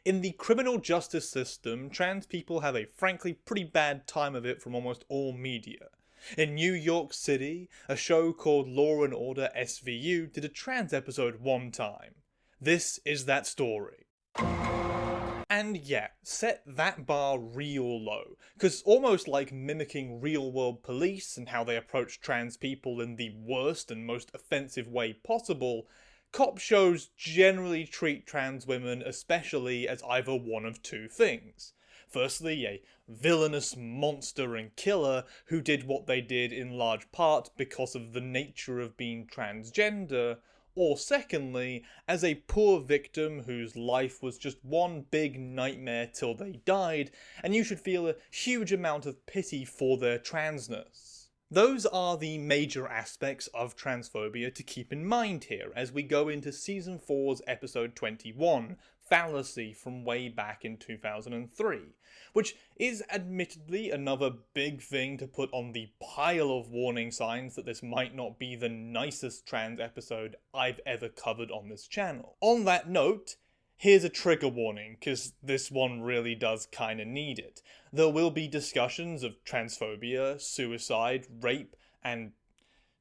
In the criminal justice system, trans people have a frankly pretty bad time of it from almost all media. In New York City, a show called Law and Order SVU did a trans episode one time. This is that story. And yeah, set that bar real low, cause almost like mimicking real world police and how they approach trans people in the worst and most offensive way possible, cop shows generally treat trans women especially as either one of two things. Firstly, a villainous monster and killer who did what they did in large part because of the nature of being transgender, or secondly, as a poor victim whose life was just one big nightmare till they died, and you should feel a huge amount of pity for their transness. Those are the major aspects of transphobia to keep in mind here as we go into Season 4's episode 21, Fallacy, from way back in 2003, which is admittedly another big thing to put on the pile of warning signs that this might not be the nicest trans episode I've ever covered on this channel. On that note, here's a trigger warning, because this one really does kinda need it. There will be discussions of transphobia, suicide, rape, and,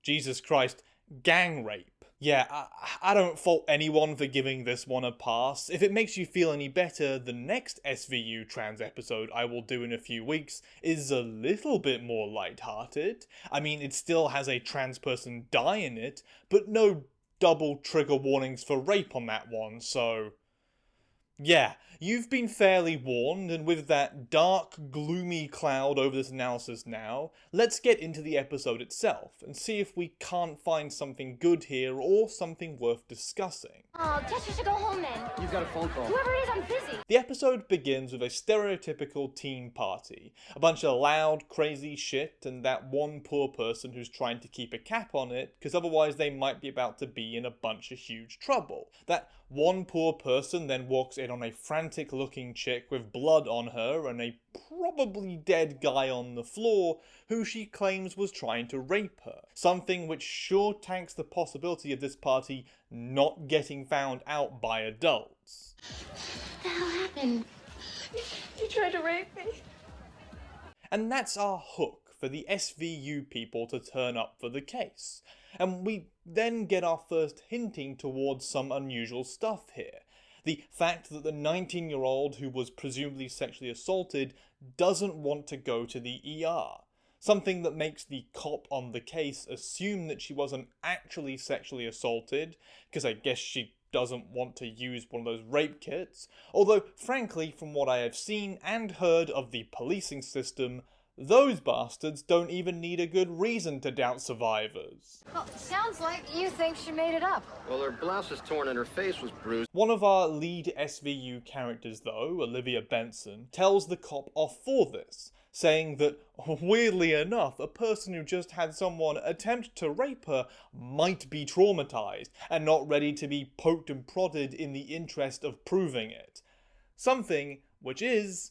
Jesus Christ, gang rape. Yeah, I don't fault anyone for giving this one a pass. If it makes you feel any better, the next SVU trans episode I will do in a few weeks is a little bit more lighthearted. I mean, it still has a trans person die in it, but no double trigger warnings for rape on that one, so yeah, you've been fairly warned, and with that dark, gloomy cloud over this analysis now, let's get into the episode itself, and see if we can't find something good here or something worth discussing. Oh, Tess, you should go home then. You've got a phone call. Whoever it is, I'm busy. The episode begins with a stereotypical teen party. A bunch of loud, crazy shit, and that one poor person who's trying to keep a cap on it, because otherwise they might be about to be in a bunch of huge trouble. That one poor person then walks in on a frantic-looking chick with blood on her and a probably dead guy on the floor who she claims was trying to rape her. Something which sure tanks the possibility of this party not getting found out by adults. What the hell happened? You tried to rape me. And that's our hook for the SVU people to turn up for the case. And we then get our first hinting towards some unusual stuff here. The fact that the 19-year-old who was presumably sexually assaulted doesn't want to go to the ER. Something that makes the cop on the case assume that she wasn't actually sexually assaulted, because I guess she doesn't want to use one of those rape kits. Although, frankly, from what I have seen and heard of the policing system, those bastards don't even need a good reason to doubt survivors. Well, sounds like you think she made it up. Well, her blouse was torn and her face was bruised. One of our lead SVU characters, though, Olivia Benson, tells the cop off for this, saying that, weirdly enough, a person who just had someone attempt to rape her might be traumatized and not ready to be poked and prodded in the interest of proving it. Something which is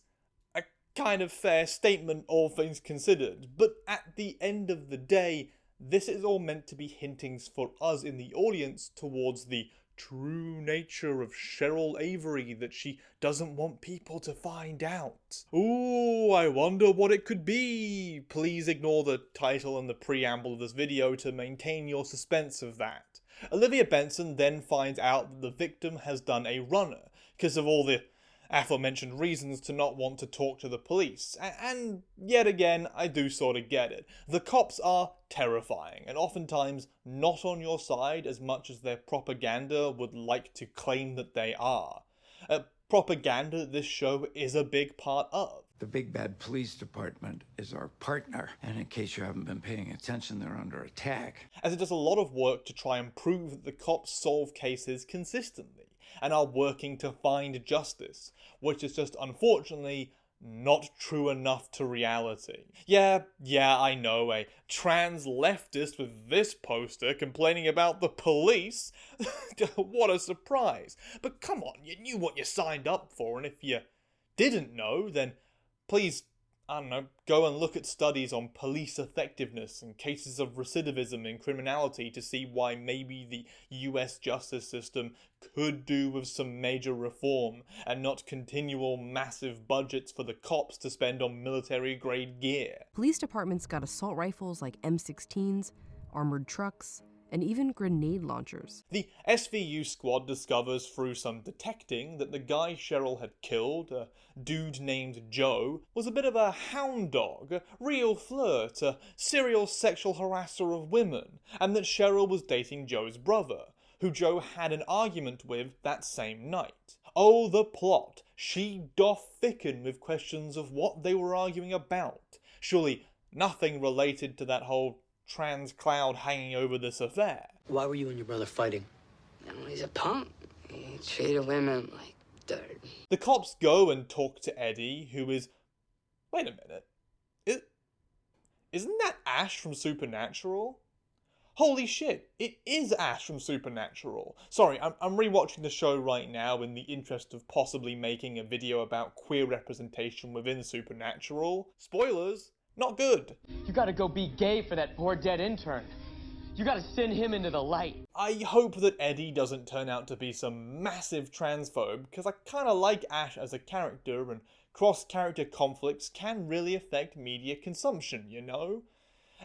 a kind of fair statement, all things considered, but at the end of the day, this is all meant to be hintings for us in the audience towards the true nature of Cheryl Avery that she doesn't want people to find out. Ooh, I wonder what it could be. Please ignore the title and the preamble of this video to maintain your suspense of that. Olivia Benson then finds out that the victim has done a runner, because of all the aforementioned reasons to not want to talk to the police. And yet again, I do sort of get it. The cops are terrifying, and oftentimes not on your side as much as their propaganda would like to claim that they are. Propaganda this show is a big part of. The big bad police department is our partner, and in case you haven't been paying attention, they're under attack. As it does a lot of work to try and prove that the cops solve cases consistently, and are working to find justice, which is just unfortunately not true enough to reality. Yeah, I know, a trans leftist with this poster complaining about the police? What a surprise. But come on, you knew what you signed up for, and if you didn't know, then please I don't know, go and look at studies on police effectiveness and cases of recidivism in criminality to see why maybe the US justice system could do with some major reform and not continual massive budgets for the cops to spend on military-grade gear. Police departments got assault rifles like M16s, armored trucks, and even grenade launchers. The SVU squad discovers through some detecting that the guy Cheryl had killed, a dude named Joe, was a bit of a hound dog, a real flirt, a serial sexual harasser of women, and that Cheryl was dating Joe's brother, who Joe had an argument with that same night. Oh, the plot! She doth thicken with questions of what they were arguing about. Surely nothing related to that whole trans cloud hanging over this affair. Why were you and your brother fighting? No, he's a punk. He treated women like dirt. The cops go and talk to Eddie, who is... Wait a minute. Isn't that Ash from Supernatural? Holy shit, it is Ash from Supernatural. Sorry, I'm rewatching the show right now in the interest of possibly making a video about queer representation within Supernatural. Spoilers! Not good. You gotta go be gay for that poor dead intern. You gotta send him into the light. I hope that Eddie doesn't turn out to be some massive transphobe, because I kinda like Ash as a character, and cross-character conflicts can really affect media consumption, you know?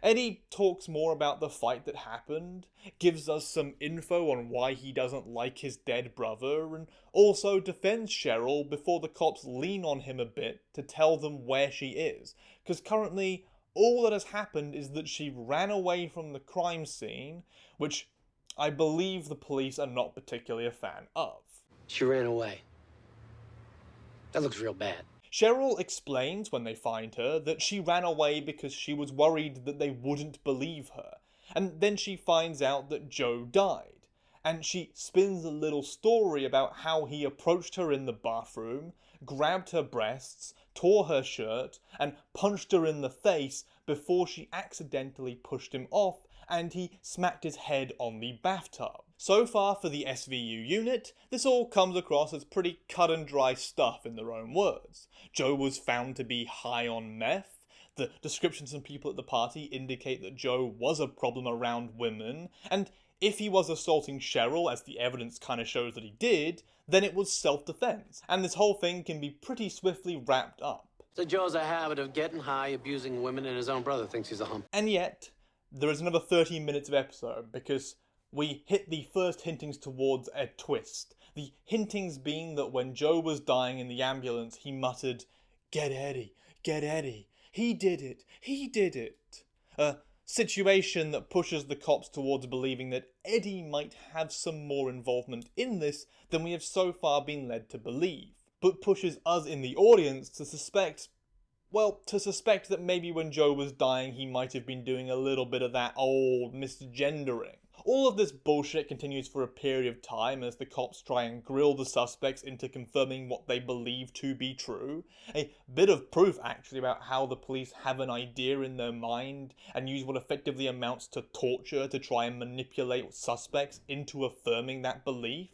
Eddie talks more about the fight that happened, gives us some info on why he doesn't like his dead brother, and also defends Cheryl before the cops lean on him a bit to tell them where she is, because currently all that has happened is that she ran away from the crime scene, which I believe the police are not particularly a fan of. She ran away. That looks real bad. Cheryl explains when they find her that she ran away because she was worried that they wouldn't believe her, and then she finds out that Joe died, and she spins a little story about how he approached her in the bathroom, grabbed her breasts, tore her shirt, and punched her in the face before she accidentally pushed him off and he smacked his head on the bathtub. So far for the SVU unit, this all comes across as pretty cut and dry stuff in their own words. Joe was found to be high on meth. The descriptions from people at the party indicate that Joe was a problem around women, and if he was assaulting Cheryl, as the evidence kind of shows that he did, then it was self-defense, and this whole thing can be pretty swiftly wrapped up. So Joe's a habit of getting high, abusing women, and his own brother thinks he's a hump. And yet, there is another 13 minutes of episode, because we hit the first hintings towards a twist. The hintings being that when Joe was dying in the ambulance, he muttered, "Get Eddie, get Eddie, he did it, he did it." A situation that pushes the cops towards believing that Eddie might have some more involvement in this than we have so far been led to believe, but pushes us in the audience to suspect that maybe when Joe was dying he might have been doing a little bit of that old misgendering. All of this bullshit continues for a period of time as the cops try and grill the suspects into confirming what they believe to be true. A bit of proof actually about how the police have an idea in their mind and use what effectively amounts to torture to try and manipulate suspects into affirming that belief.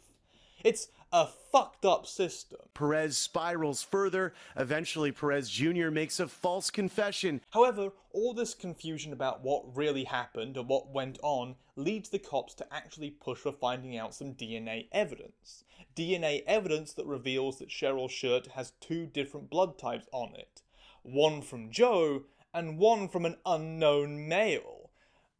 It's a fucked up system. Perez spirals further. Eventually, Perez Jr. makes a false confession. However, all this confusion about what really happened and what went on leads the cops to actually push for finding out some DNA evidence. DNA evidence that reveals that Cheryl's shirt has two different blood types on it. One from Joe and one from an unknown male.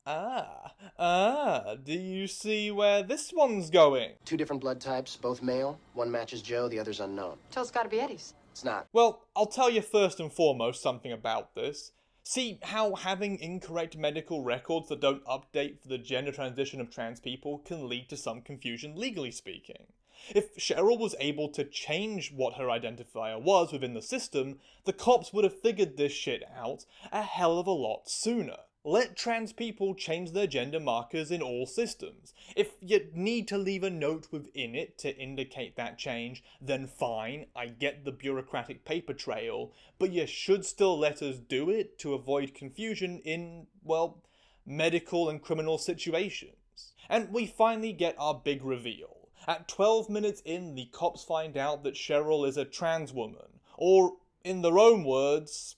Do you see where this one's going? Two different blood types, both male. One matches Joe, the other's unknown. So it's gotta be Eddie's. It's not. Well, I'll tell you first and foremost something about this. See how having incorrect medical records that don't update for the gender transition of trans people can lead to some confusion legally speaking. If Cheryl was able to change what her identifier was within the system, the cops would have figured this shit out a hell of a lot sooner. Let trans people change their gender markers in all systems. If you need to leave a note within it to indicate that change, then fine, I get the bureaucratic paper trail, but you should still let us do it to avoid confusion in, well, medical and criminal situations. And we finally get our big reveal. At 12 minutes in, the cops find out that Cheryl is a trans woman, or, in their own words,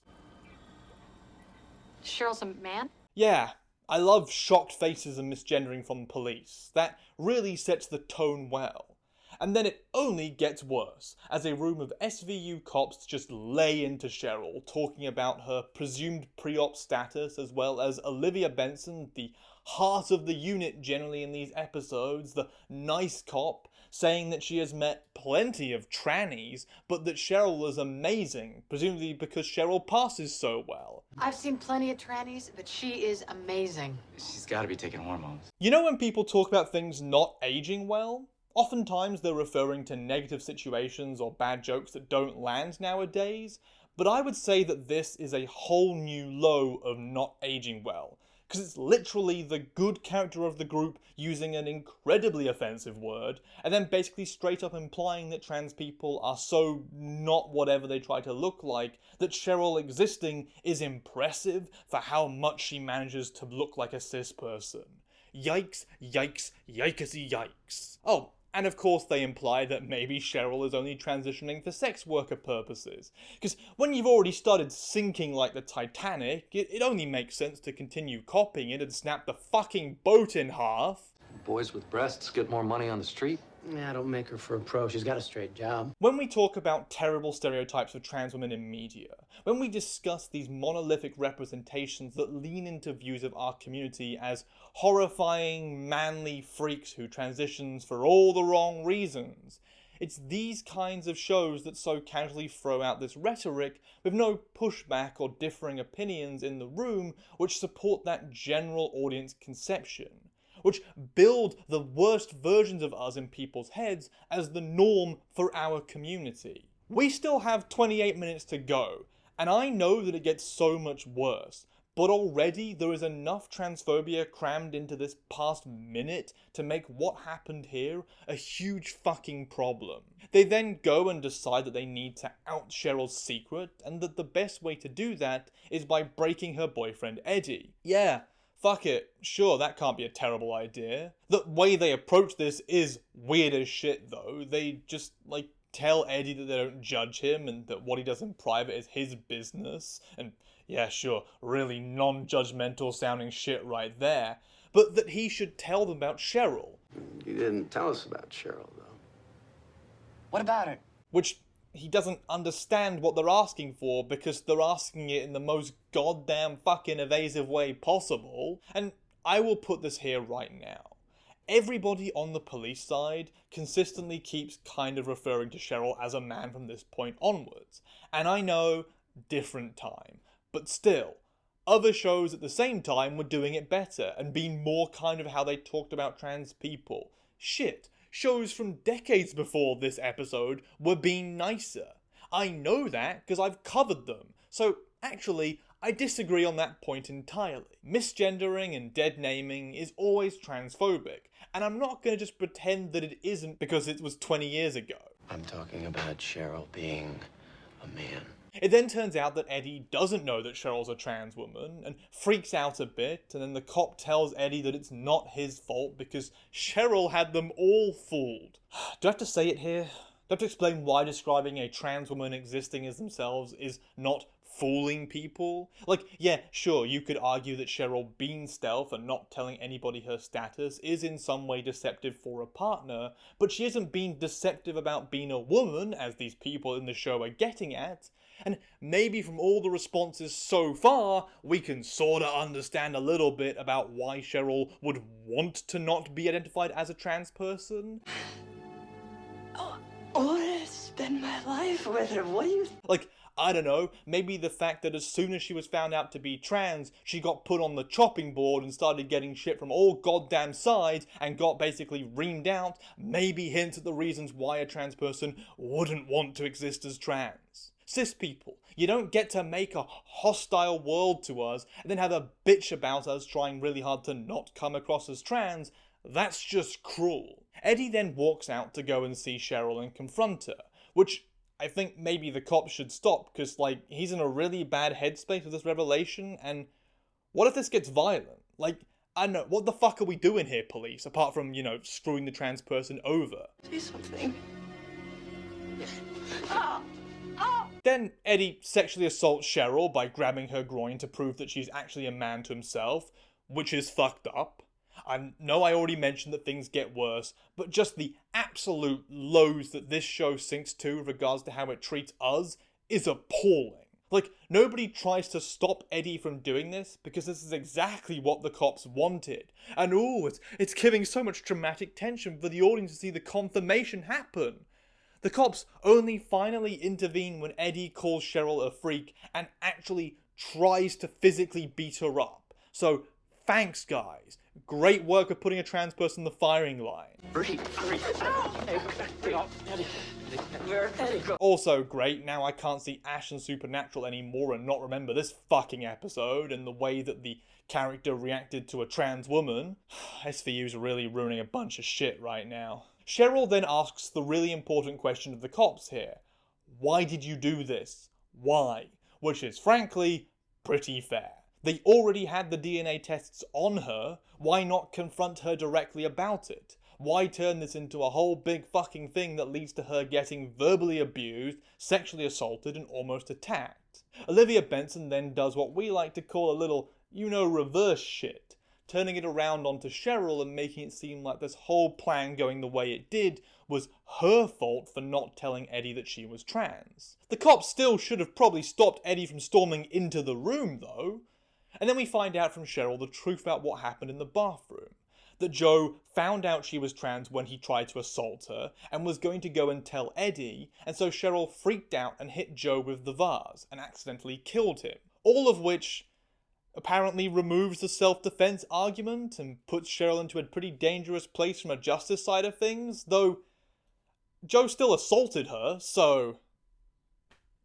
Cheryl's a man? Yeah, I love shocked faces and misgendering from police. That really sets the tone well. And then it only gets worse, as a room of SVU cops just lay into Cheryl, talking about her presumed pre-op status, as well as Olivia Benson, the heart of the unit generally in these episodes, the nice cop, saying that she has met plenty of trannies, but that Cheryl is amazing, presumably because Cheryl passes so well. I've seen plenty of trannies, but she is amazing. She's gotta be taking hormones. You know when people talk about things not aging well? Oftentimes they're referring to negative situations or bad jokes that don't land nowadays, but I would say that this is a whole new low of not aging well, because it's literally the good character of the group using an incredibly offensive word, and then basically straight up implying that trans people are so not whatever they try to look like, that Cheryl existing is impressive for how much she manages to look like a cis person. Yikes, yikes, yikesy yikes. Oh, and of course they imply that maybe Cheryl is only transitioning for sex worker purposes. Because when you've already started sinking like the Titanic, it only makes sense to continue copying it and snap the fucking boat in half. Boys with breasts get more money on the street. Yeah, don't make her for a pro. She's got a straight job. When we talk about terrible stereotypes of trans women in media, when we discuss these monolithic representations that lean into views of our community as horrifying, manly freaks who transitions for all the wrong reasons, it's these kinds of shows that so casually throw out this rhetoric with no pushback or differing opinions in the room which support that general audience conception, which build the worst versions of us in people's heads as the norm for our community. We still have 28 minutes to go, and I know that it gets so much worse, but already there is enough transphobia crammed into this past minute to make what happened here a huge fucking problem. They then go and decide that they need to out Cheryl's secret, and that the best way to do that is by breaking her boyfriend Eddie. Yeah, fuck it, sure, that can't be a terrible idea. The way they approach this is weird as shit though. They just, tell Eddie that they don't judge him and that what he does in private is his business. And yeah, sure, really non-judgmental sounding shit right there. But that he should tell them about Cheryl. You didn't tell us about Cheryl, though. What about it? Which he doesn't understand what they're asking for because they're asking it in the most goddamn fucking evasive way possible. And I will put this here right now. Everybody on the police side consistently keeps kind of referring to Cheryl as a man from this point onwards. And I know, different time. But still, other shows at the same time were doing it better and being more kind of how they talked about trans people. Shit, shows from decades before this episode were being nicer. I know that because I've covered them. So actually, I disagree on that point entirely. Misgendering and dead naming is always transphobic, and I'm not going to just pretend that it isn't because it was 20 years ago. I'm talking about Cheryl being a man. It then turns out that Eddie doesn't know that Cheryl's a trans woman, and freaks out a bit, and then the cop tells Eddie that it's not his fault because Cheryl had them all fooled. Do I have to say it here? Do I have to explain why describing a trans woman existing as themselves is not fooling people? Yeah, sure, you could argue that Cheryl being stealth and not telling anybody her status is in some way deceptive for a partner, but she isn't being deceptive about being a woman, as these people in the show are getting at. And maybe from all the responses so far, we can sorta understand a little bit about why Cheryl would want to not be identified as a trans person. I want to spend my life with her. What do you... I don't know, maybe the fact that as soon as she was found out to be trans, she got put on the chopping board and started getting shit from all goddamn sides and got basically reamed out, maybe hints at the reasons why a trans person wouldn't want to exist as trans. Cis people, you don't get to make a hostile world to us and then have a bitch about us trying really hard to not come across as trans. That's just cruel. Eddie then walks out to go and see Cheryl and confront her, which I think maybe the cops should stop, because, he's in a really bad headspace with this revelation, and what if this gets violent? I don't know, what the fuck are we doing here, police, apart from, screwing the trans person over? Say something. Then Eddie sexually assaults Cheryl by grabbing her groin to prove that she's actually a man to himself, which is fucked up. I know I already mentioned that things get worse, but just the absolute lows that this show sinks to with regards to how it treats us is appalling. Like, nobody tries to stop Eddie from doing this because this is exactly what the cops wanted. And it's giving so much dramatic tension for the audience to see the confirmation happen. The cops only finally intervene when Eddie calls Cheryl a freak and actually tries to physically beat her up. So, thanks guys. Great work of putting a trans person in the firing line. Also great, now I can't see Ash and Supernatural anymore and not remember this fucking episode and the way that the character reacted to a trans woman. SVU's really ruining a bunch of shit right now. Cheryl then asks the really important question of the cops here. Why did you do this? Why? Which is frankly pretty fair. They already had the DNA tests on her, why not confront her directly about it? Why turn this into a whole big fucking thing that leads to her getting verbally abused, sexually assaulted, and almost attacked? Olivia Benson then does what we like to call a little, reverse shit, turning it around onto Cheryl and making it seem like this whole plan going the way it did was her fault for not telling Eddie that she was trans. The cops still should have probably stopped Eddie from storming into the room though. And then we find out from Cheryl the truth about what happened in the bathroom. That Joe found out she was trans when he tried to assault her and was going to go and tell Eddie, and so Cheryl freaked out and hit Joe with the vase and accidentally killed him. All of which apparently removes the self-defense argument and puts Cheryl into a pretty dangerous place from a justice side of things, though Joe still assaulted her, so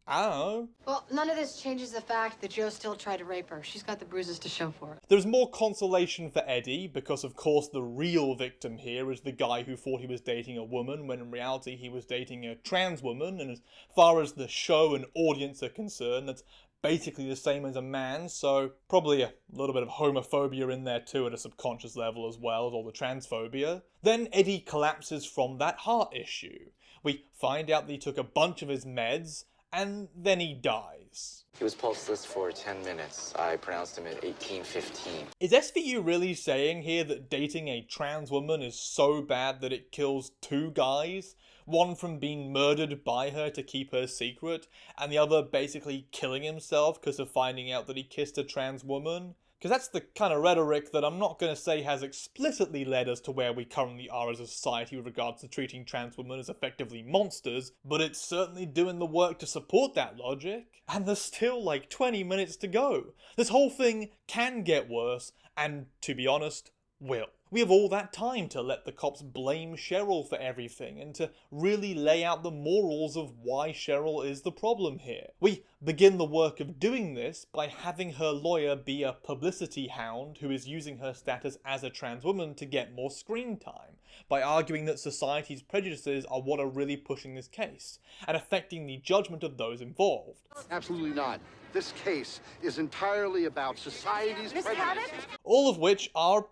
I don't know. Well, none of this changes the fact that Joe still tried to rape her. She's got the bruises to show for it. There's more consolation for Eddie, because of course the real victim here is the guy who thought he was dating a woman, when in reality he was dating a trans woman, and as far as the show and audience are concerned, that's basically the same as a man, so probably a little bit of homophobia in there too at a subconscious level as well as all the transphobia. Then Eddie collapses from that heart issue. We find out that he took a bunch of his meds, and then he dies. He was pulseless for 10 minutes. I pronounced him at 18:15. Is SVU really saying here that dating a trans woman is so bad that it kills two guys? One from being murdered by her to keep her secret, and the other basically killing himself because of finding out that he kissed a trans woman? Because that's the kind of rhetoric that I'm not going to say has explicitly led us to where we currently are as a society with regards to treating trans women as effectively monsters, but it's certainly doing the work to support that logic. And there's still like 20 minutes to go. This whole thing can get worse, and to be honest, will. We have all that time to let the cops blame Cheryl for everything and to really lay out the morals of why Cheryl is the problem here. We begin the work of doing this by having her lawyer be a publicity hound who is using her status as a trans woman to get more screen time, by arguing that society's prejudices are what are really pushing this case and affecting the judgment of those involved. Absolutely not. This case is entirely about society's prejudices. All of which are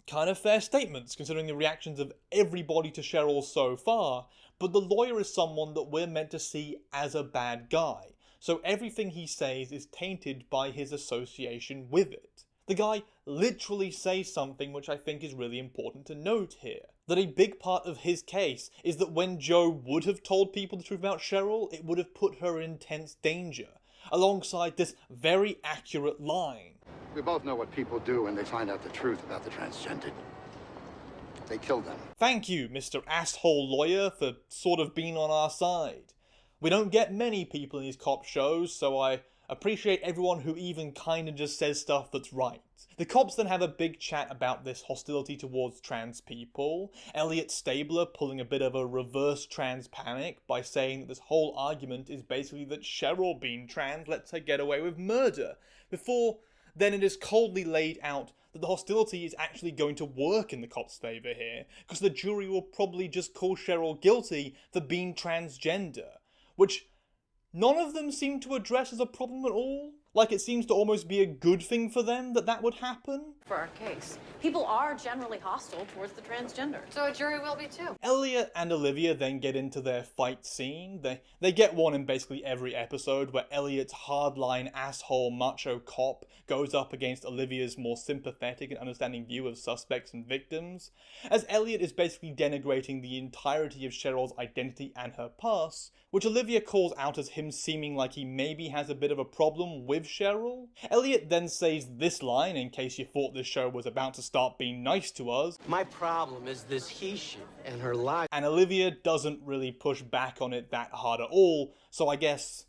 kind of fair statements, considering the reactions of everybody to Cheryl so far, but the lawyer is someone that we're meant to see as a bad guy, so everything he says is tainted by his association with it. The guy literally says something which I think is really important to note here, that a big part of his case is that when Joe would have told people the truth about Cheryl, it would have put her in intense danger, alongside this very accurate line. We both know what people do when they find out the truth about the transgendered. They kill them. Thank you, Mr. Asshole Lawyer, for sort of being on our side. We don't get many people in these cop shows, so I appreciate everyone who even kinda just says stuff that's right. The cops then have a big chat about this hostility towards trans people, Elliot Stabler pulling a bit of a reverse trans panic by saying that this whole argument is basically that Cheryl being trans lets her get away with murder, before then it is coldly laid out that the hostility is actually going to work in the cops' favour here, because the jury will probably just call Cheryl guilty for being transgender, which none of them seem to address as a problem at all. Like it seems to almost be a good thing for them that that would happen. For our case, people are generally hostile towards the transgender. So a jury will be too. Elliot and Olivia then get into their fight scene. They get one in basically every episode where Elliot's hardline asshole macho cop goes up against Olivia's more sympathetic and understanding view of suspects and victims, as Elliot is basically denigrating the entirety of Cheryl's identity and her past, which Olivia calls out as him seeming like he maybe has a bit of a problem with Cheryl. Elliot then says this line, in case you thought this show was about to start being nice to us. My problem is this he shit and her life. And Olivia doesn't really push back on it that hard at all, so I guess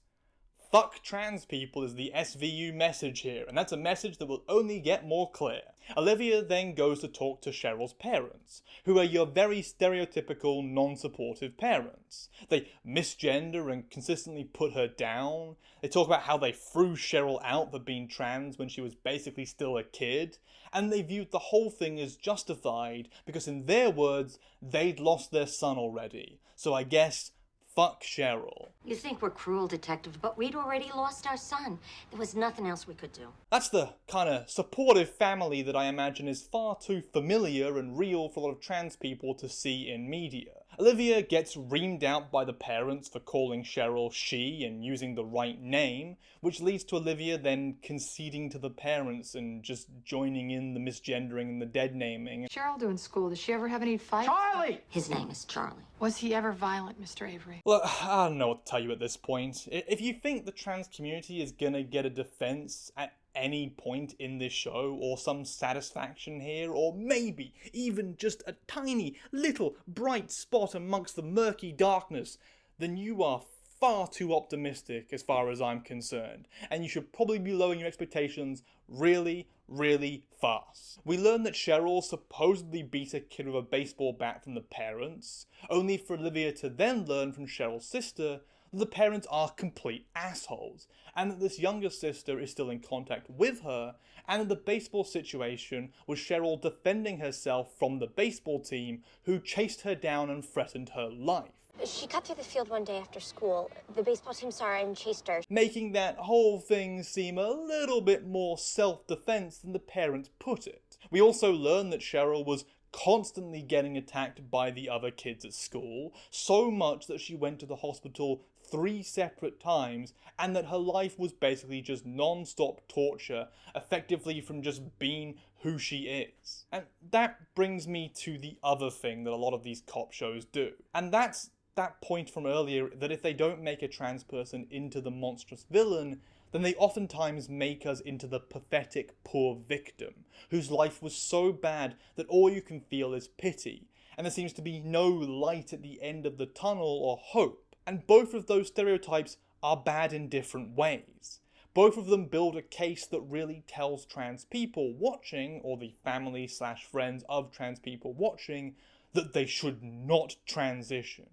fuck trans people is the SVU message here, and that's a message that will only get more clear. Olivia then goes to talk to Cheryl's parents, who are your very stereotypical non-supportive parents. They misgender and consistently put her down. They talk about how they threw Cheryl out for being trans when she was basically still a kid, and they viewed the whole thing as justified because in their words, they'd lost their son already. So I guess fuck Cheryl. You think we're cruel detectives, but we'd already lost our son. There was nothing else we could do. That's the kind of supportive family that I imagine is far too familiar and real for a lot of trans people to see in media. Olivia gets reamed out by the parents for calling Cheryl she and using the right name, which leads to Olivia then conceding to the parents and just joining in the misgendering and the dead naming. Cheryl doing school, does she ever have any fights? Charlie! His name is Charlie. Was he ever violent, Mr. Avery? Look, I don't know what to tell you at this point. If you think the trans community is gonna get a defense at any point in this show, or some satisfaction here, or maybe even just a tiny little bright spot amongst the murky darkness, then you are far too optimistic as far as I'm concerned, and you should probably be lowering your expectations really, really fast. We learn that Cheryl supposedly beat a kid with a baseball bat from the parents, only for Olivia to then learn from Cheryl's sister that the parents are complete assholes, and that this younger sister is still in contact with her, and that the baseball situation was Cheryl defending herself from the baseball team who chased her down and threatened her life. She cut through the field one day after school. The baseball team saw her and chased her. Making that whole thing seem a little bit more self-defense than the parents put it. We also learn that Cheryl was constantly getting attacked by the other kids at school, so much that she went to the hospital 3 separate times, and that her life was basically just non-stop torture, effectively from just being who she is. And that brings me to the other thing that a lot of these cop shows do, and that's that point from earlier that if they don't make a trans person into the monstrous villain, then they oftentimes make us into the pathetic poor victim, whose life was so bad that all you can feel is pity, and there seems to be no light at the end of the tunnel or hope. And both of those stereotypes are bad in different ways. Both of them build a case that really tells trans people watching, or the family/friends of trans people watching, that they should not transition.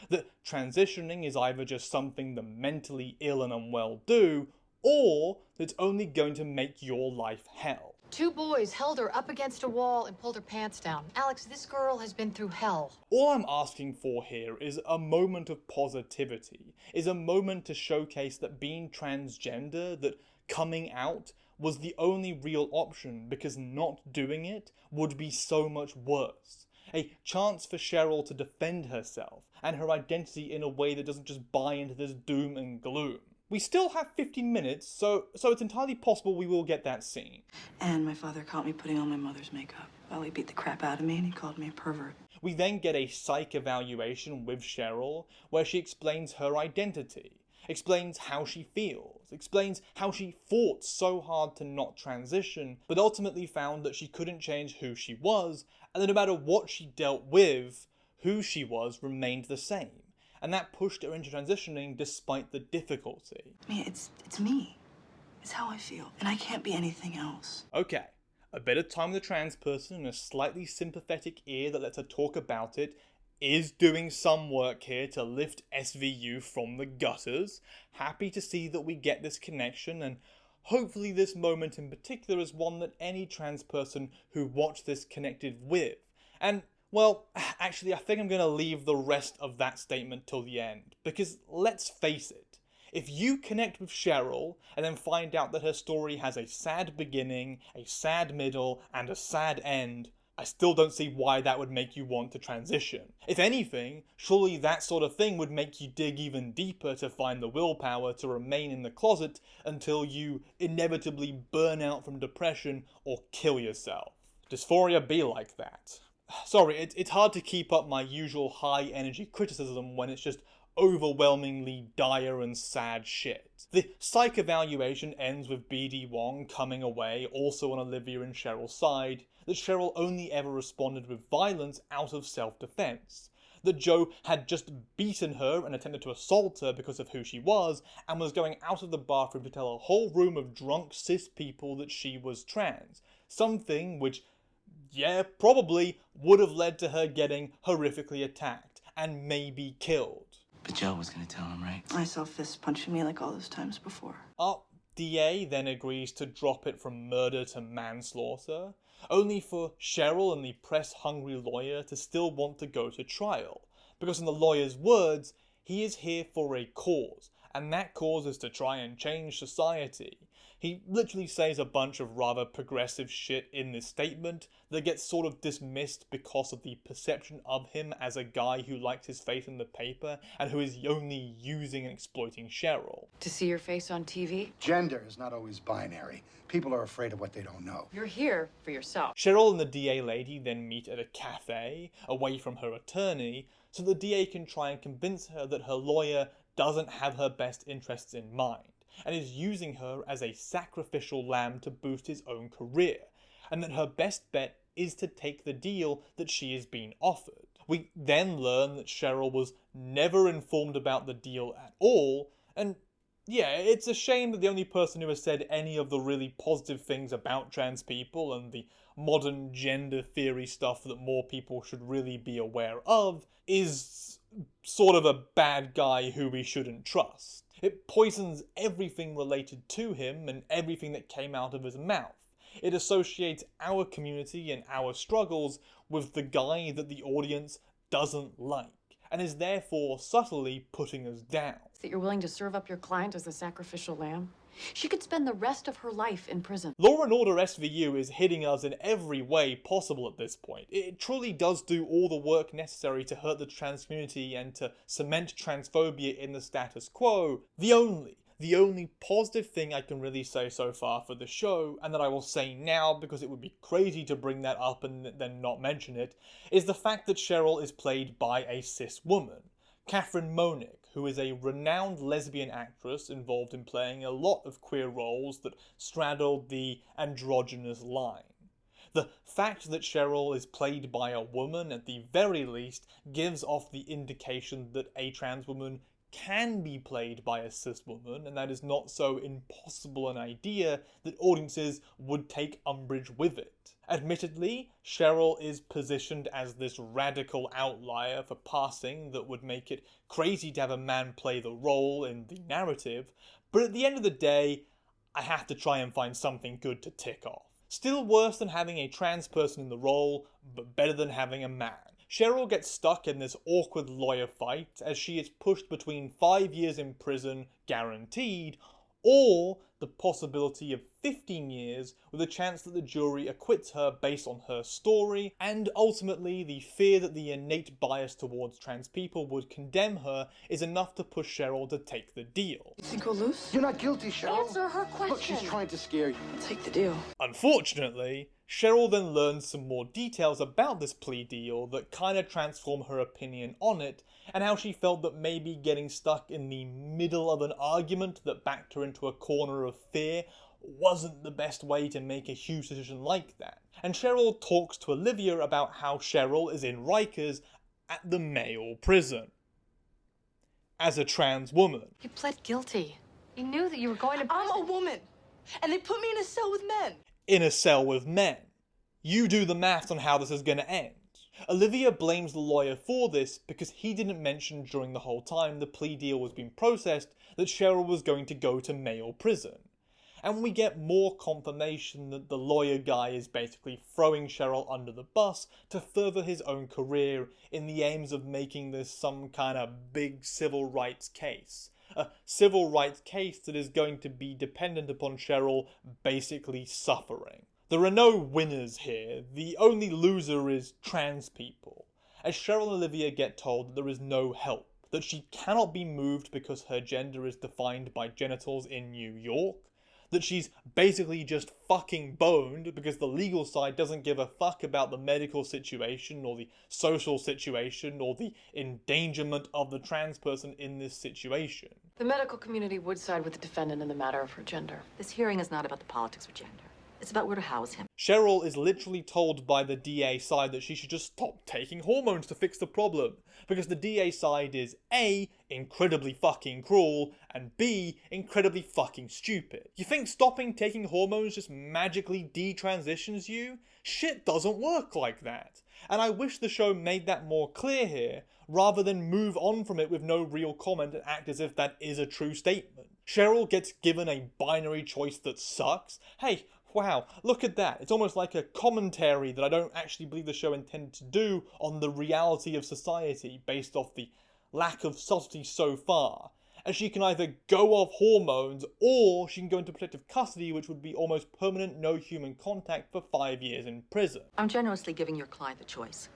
That transitioning is either just something the mentally ill and unwell do, or that it's only going to make your life hell. 2 boys held her up against a wall and pulled her pants down. Alex, this girl has been through hell. All I'm asking for here is a moment of positivity, is a moment to showcase that being transgender, that coming out, was the only real option because not doing it would be so much worse. A chance for Cheryl to defend herself and her identity in a way that doesn't just buy into this doom and gloom. We still have 15 minutes, so it's entirely possible we will get that scene. And my father caught me putting on my mother's makeup. Well, he beat the crap out of me and he called me a pervert. We then get a psych evaluation with Cheryl, where she explains her identity, explains how she feels, explains how she fought so hard to not transition, but ultimately found that she couldn't change who she was, and that no matter what she dealt with, who she was remained the same. And that pushed her into transitioning despite the difficulty. I mean, it's me. It's how I feel, and I can't be anything else. Okay, a bit of time with a trans person and a slightly sympathetic ear that lets her talk about it is doing some work here to lift SVU from the gutters. Happy to see that we get this connection, and hopefully this moment in particular is one that any trans person who watched this connected with. And well, actually, I think I'm going to leave the rest of that statement till the end, because let's face it, If you connect with Cheryl and then find out that her story has a sad beginning, a sad middle, and a sad end, I still don't see why that would make you want to transition. If anything, surely that sort of thing would make you dig even deeper to find the willpower to remain in the closet until you inevitably burn out from depression or kill yourself. Dysphoria be like that. Sorry, it's hard to keep up my usual high energy criticism when it's just overwhelmingly dire and sad shit. The psych evaluation ends with BD Wong coming away, also on Olivia and Cheryl's side, that Cheryl only ever responded with violence out of self-defense, that Joe had just beaten her and attempted to assault her because of who she was, and was going out of the bathroom to tell a whole room of drunk cis people that she was trans, something which, yeah, probably would have led to her getting horrifically attacked and maybe killed. But Joe was gonna tell him, right? I saw fists punching me like all those times before. Our DA then agrees to drop it from murder to manslaughter, only for Cheryl and the press-hungry lawyer to still want to go to trial, because in the lawyer's words, he is here for a cause, and that cause is to try and change society. He literally says a bunch of rather progressive shit in this statement that gets sort of dismissed because of the perception of him as a guy who likes his face in the paper and who is only using and exploiting Cheryl. To see your face on TV? Gender is not always binary. People are afraid of what they don't know. You're here for yourself. Cheryl and the DA lady then meet at a cafe, away from her attorney, so the DA can try and convince her that her lawyer doesn't have her best interests in mind, and is using her as a sacrificial lamb to boost his own career, and that her best bet is to take the deal that she is being offered. We then learn that Cheryl was never informed about the deal at all, and yeah, it's a shame that the only person who has said any of the really positive things about trans people and the modern gender theory stuff that more people should really be aware of is sort of a bad guy who we shouldn't trust. It poisons everything related to him and everything that came out of his mouth. It associates our community and our struggles with the guy that the audience doesn't like, and is therefore subtly putting us down. That you're willing to serve up your client as a sacrificial lamb? She could spend the rest of her life in prison. Law & Order SVU is hitting us in every way possible at this point. It truly does do all the work necessary to hurt the trans community and to cement transphobia in the status quo. The only positive thing I can really say so far for the show, and that I will say now because it would be crazy to bring that up and then not mention it, is the fact that Cheryl is played by a cis woman, Catherine Monick, who is a renowned lesbian actress involved in playing a lot of queer roles that straddled the androgynous line. The fact that Cheryl is played by a woman, at the very least, gives off the indication that a trans woman can be played by a cis woman, and that is not so impossible an idea that audiences would take umbrage with it. Admittedly, Cheryl is positioned as this radical outlier for passing that would make it crazy to have a man play the role in the narrative, but at the end of the day, I have to try and find something good to tick off. Still worse than having a trans person in the role, but better than having a man. Cheryl gets stuck in this awkward lawyer fight as she is pushed between 5 years in prison, guaranteed, or the possibility of 15 years with a chance that the jury acquits her based on her story, and ultimately the fear that the innate bias towards trans people would condemn her is enough to push Cheryl to take the deal. You think we'll lose? You're not guilty, Cheryl. Answer her question. Look, she's trying to scare you. I'll take the deal. Unfortunately, Cheryl then learns some more details about this plea deal that kinda transform her opinion on it, and how she felt that maybe getting stuck in the middle of an argument that backed her into a corner of fear wasn't the best way to make a huge decision like that. And Cheryl talks to Olivia about how Cheryl is in Rikers at the male prison as a trans woman. You pled guilty. You knew that you were going to prison. I'm a woman, and they put me in a cell with men. In a cell with men. You do the math on how this is going to end. Olivia blames the lawyer for this because he didn't mention during the whole time the plea deal was being processed that Cheryl was going to go to male prison. And we get more confirmation that the lawyer guy is basically throwing Cheryl under the bus to further his own career in the aims of making this some kind of big civil rights case. A civil rights case that is going to be dependent upon Cheryl basically suffering. There are no winners here, the only loser is trans people, as Cheryl and Olivia get told that there is no help, that she cannot be moved because her gender is defined by genitals in New York, that she's basically just fucking boned because the legal side doesn't give a fuck about the medical situation or the social situation or the endangerment of the trans person in this situation. The medical community would side with the defendant in the matter of her gender. This hearing is not about the politics of gender. It's about where to house him. Cheryl is literally told by the DA side that she should just stop taking hormones to fix the problem, because the DA side is A, incredibly fucking cruel, and B, incredibly fucking stupid. You think stopping taking hormones just magically detransitions you? Shit doesn't work like that. And I wish the show made that more clear here, rather than move on from it with no real comment and act as if that is a true statement. Cheryl gets given a binary choice that sucks. Hey, wow, look at that. It's almost like a commentary that I don't actually believe the show intended to do on the reality of society based off the lack of subtlety so far. As she can either go off hormones or she can go into protective custody, which would be almost permanent no human contact for 5 years in prison. I'm generously giving your client the choice.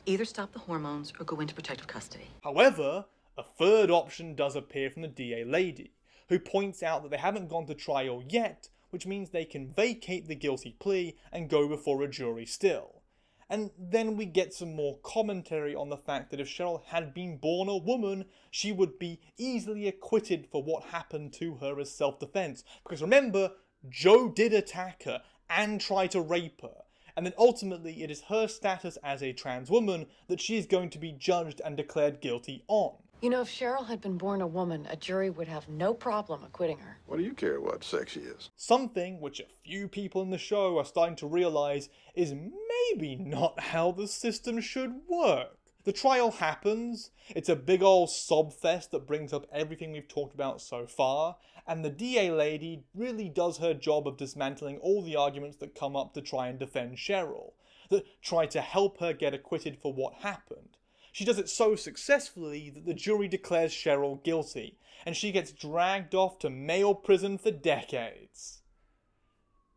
Either stop the hormones or go into protective custody. However, a third option does appear from the DA lady, who points out that they haven't gone to trial yet, which means they can vacate the guilty plea and go before a jury still. And then we get some more commentary on the fact that if Cheryl had been born a woman, she would be easily acquitted for what happened to her as self-defense. Because remember, Joe did attack her and try to rape her. And then ultimately it is her status as a trans woman that she is going to be judged and declared guilty on. You know, if Cheryl had been born a woman, a jury would have no problem acquitting her. What do you care what sex she is? Something which a few people in the show are starting to realise is maybe not how the system should work. The trial happens, it's a big ol' sob fest that brings up everything we've talked about so far, and the DA lady really does her job of dismantling all the arguments that come up to try and defend Cheryl, that try to help her get acquitted for what happened. She does it so successfully that the jury declares Cheryl guilty, and she gets dragged off to male prison for decades.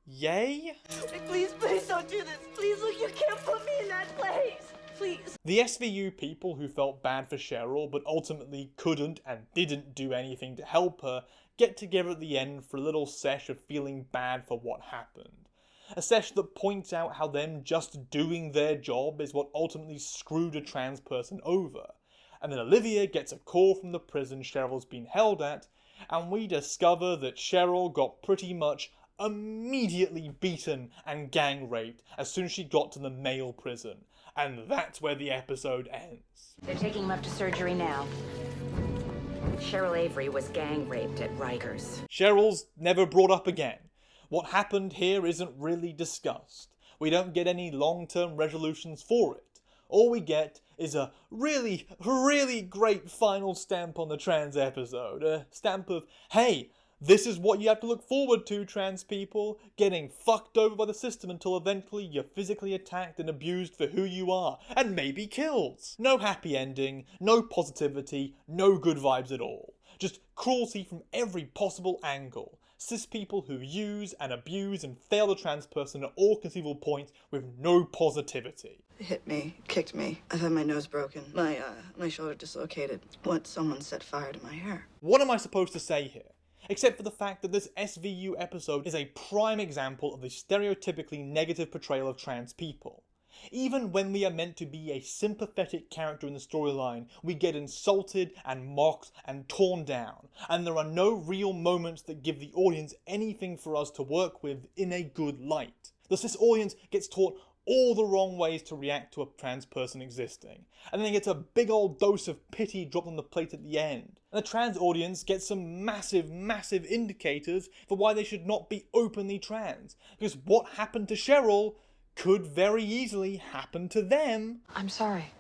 Yay? Please don't do this. Please, look, you can't put me in that place. Please. The SVU people who felt bad for Cheryl but ultimately couldn't and didn't do anything to help her get together at the end for a little sesh of feeling bad for what happened. A sesh that points out how them just doing their job is what ultimately screwed a trans person over. And then Olivia gets a call from the prison Cheryl's been held at, and we discover that Cheryl got pretty much immediately beaten and gang raped as soon as she got to the male prison. And that's where the episode ends. They're taking him up to surgery now. Cheryl Avery was gang raped at Rikers. Cheryl's never brought up again. What happened here isn't really discussed. We don't get any long-term resolutions for it. All we get is a really, really great final stamp on the trans episode. A stamp of, hey, this is what you have to look forward to, trans people. Getting fucked over by the system until eventually you're physically attacked and abused for who you are. And maybe killed. No happy ending, no positivity, no good vibes at all. Just cruelty from every possible angle. Cis people who use and abuse and fail the trans person at all conceivable points with no positivity. It hit me, kicked me. I've had my nose broken, my shoulder dislocated. Once someone set fire to my hair. What am I supposed to say here? Except for the fact that this SVU episode is a prime example of the stereotypically negative portrayal of trans people. Even when we are meant to be a sympathetic character in the storyline, we get insulted and mocked and torn down, and there are no real moments that give the audience anything for us to work with in a good light. The cis audience gets taught all the wrong ways to react to a trans person existing, and then gets a big old dose of pity dropped on the plate at the end. And the trans audience gets some massive indicators for why they should not be openly trans, because what happened to Cheryl could very easily happen to them. I'm sorry.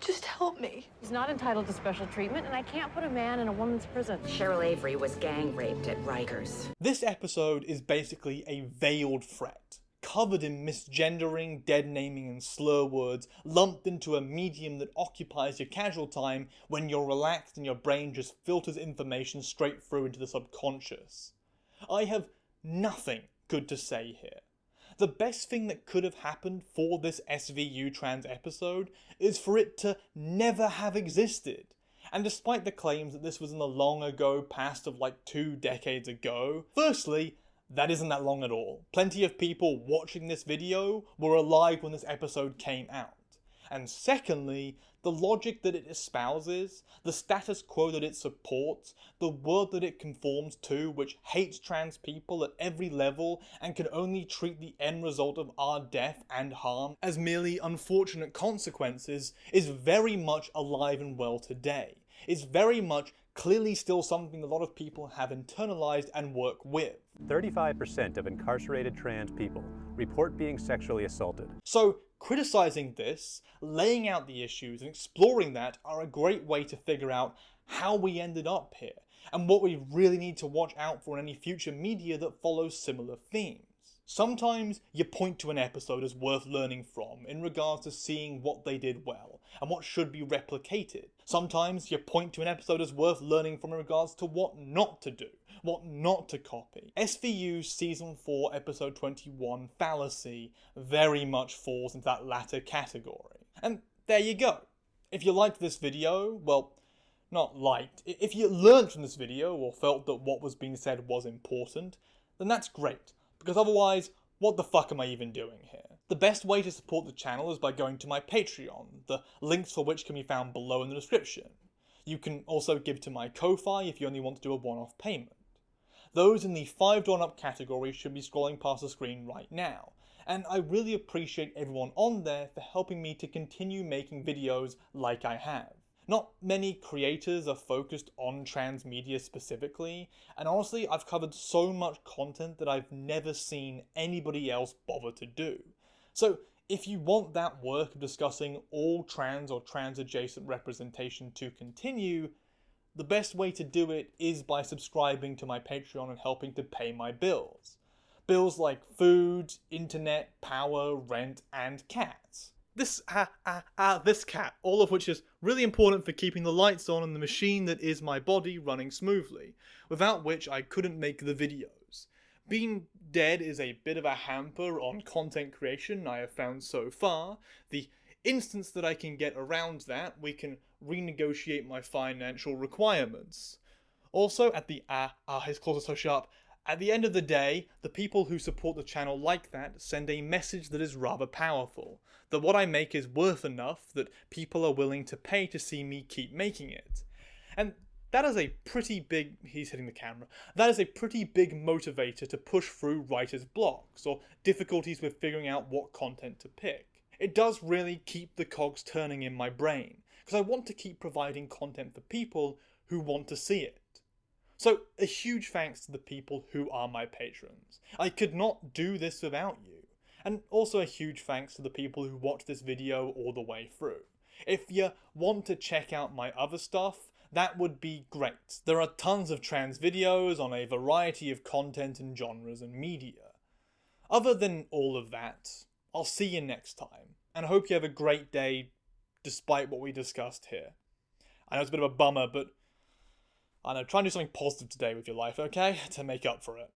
Just help me. He's not entitled to special treatment, and I can't put a man in a woman's prison. Cheryl Avery was gang raped at Rikers. This episode is basically a veiled threat. covered in misgendering, dead naming and slur words, lumped into a medium that occupies your casual time when you're relaxed and your brain just filters information straight through into the subconscious. I have nothing good to say here. The best thing that could have happened for this SVU trans episode is for it to never have existed. And despite the claims that this was in the long ago past of like 2 decades ago, firstly, that isn't that long at all. Plenty of people watching this video were alive when this episode came out. And secondly, the logic that it espouses, the status quo that it supports, the world that it conforms to, which hates trans people at every level and can only treat the end result of our death and harm as merely unfortunate consequences, is very much alive and well today. It's very much clearly still something a lot of people have internalized and work with. 35% of incarcerated trans people report being sexually assaulted. So, criticizing this, laying out the issues, and exploring that are a great way to figure out how we ended up here, and what we really need to watch out for in any future media that follows similar themes. Sometimes you point to an episode as worth learning from in regards to seeing what they did well and what should be replicated. Sometimes you point to an episode as worth learning from in regards to what not to do, what not to copy. SVU's Season 4 Episode 21, Fallacy, very much falls into that latter category. And there you go. If you liked this video, well, not liked, if you learned from this video or felt that what was being said was important, then that's great. Because otherwise, what the fuck am I even doing here? The best way to support the channel is by going to my Patreon, the links for which can be found below in the description. You can also give to my Ko-Fi if you only want to do a one-off payment. Those in the $5 and up category should be scrolling past the screen right now, and I really appreciate everyone on there for helping me to continue making videos like I have. Not many creators are focused on trans media specifically, and honestly I've covered so much content that I've never seen anybody else bother to do. So if you want that work of discussing all trans or trans adjacent representation to continue, the best way to do it is by subscribing to my Patreon and helping to pay my bills. Bills like food, internet, power, rent, and cats. This cat, all of which is really important for keeping the lights on and the machine that is my body running smoothly, without which I couldn't make the videos. Being dead is a bit of a hamper on content creation I have found so far. The instance that I can get around that, we can renegotiate my financial requirements. Also, at the his claws are so sharp. At the end of the day, the people who support the channel like that send a message that is rather powerful, that what I make is worth enough that people are willing to pay to see me keep making it. And that is a pretty big, he's hitting the camera, that is a pretty big motivator to push through writer's blocks, or difficulties with figuring out what content to pick. It does really keep the cogs turning in my brain, because I want to keep providing content for people who want to see it. So, a huge thanks to the people who are my patrons. I could not do this without you. And also a huge thanks to the people who watch this video all the way through. If you want to check out my other stuff, that would be great. There are tons of trans videos on a variety of content and genres and media. Other than all of that, I'll see you next time, and I hope you have a great day despite what we discussed here. I know it's a bit of a bummer, but I know, try and do something positive today with your life, okay? To make up for it.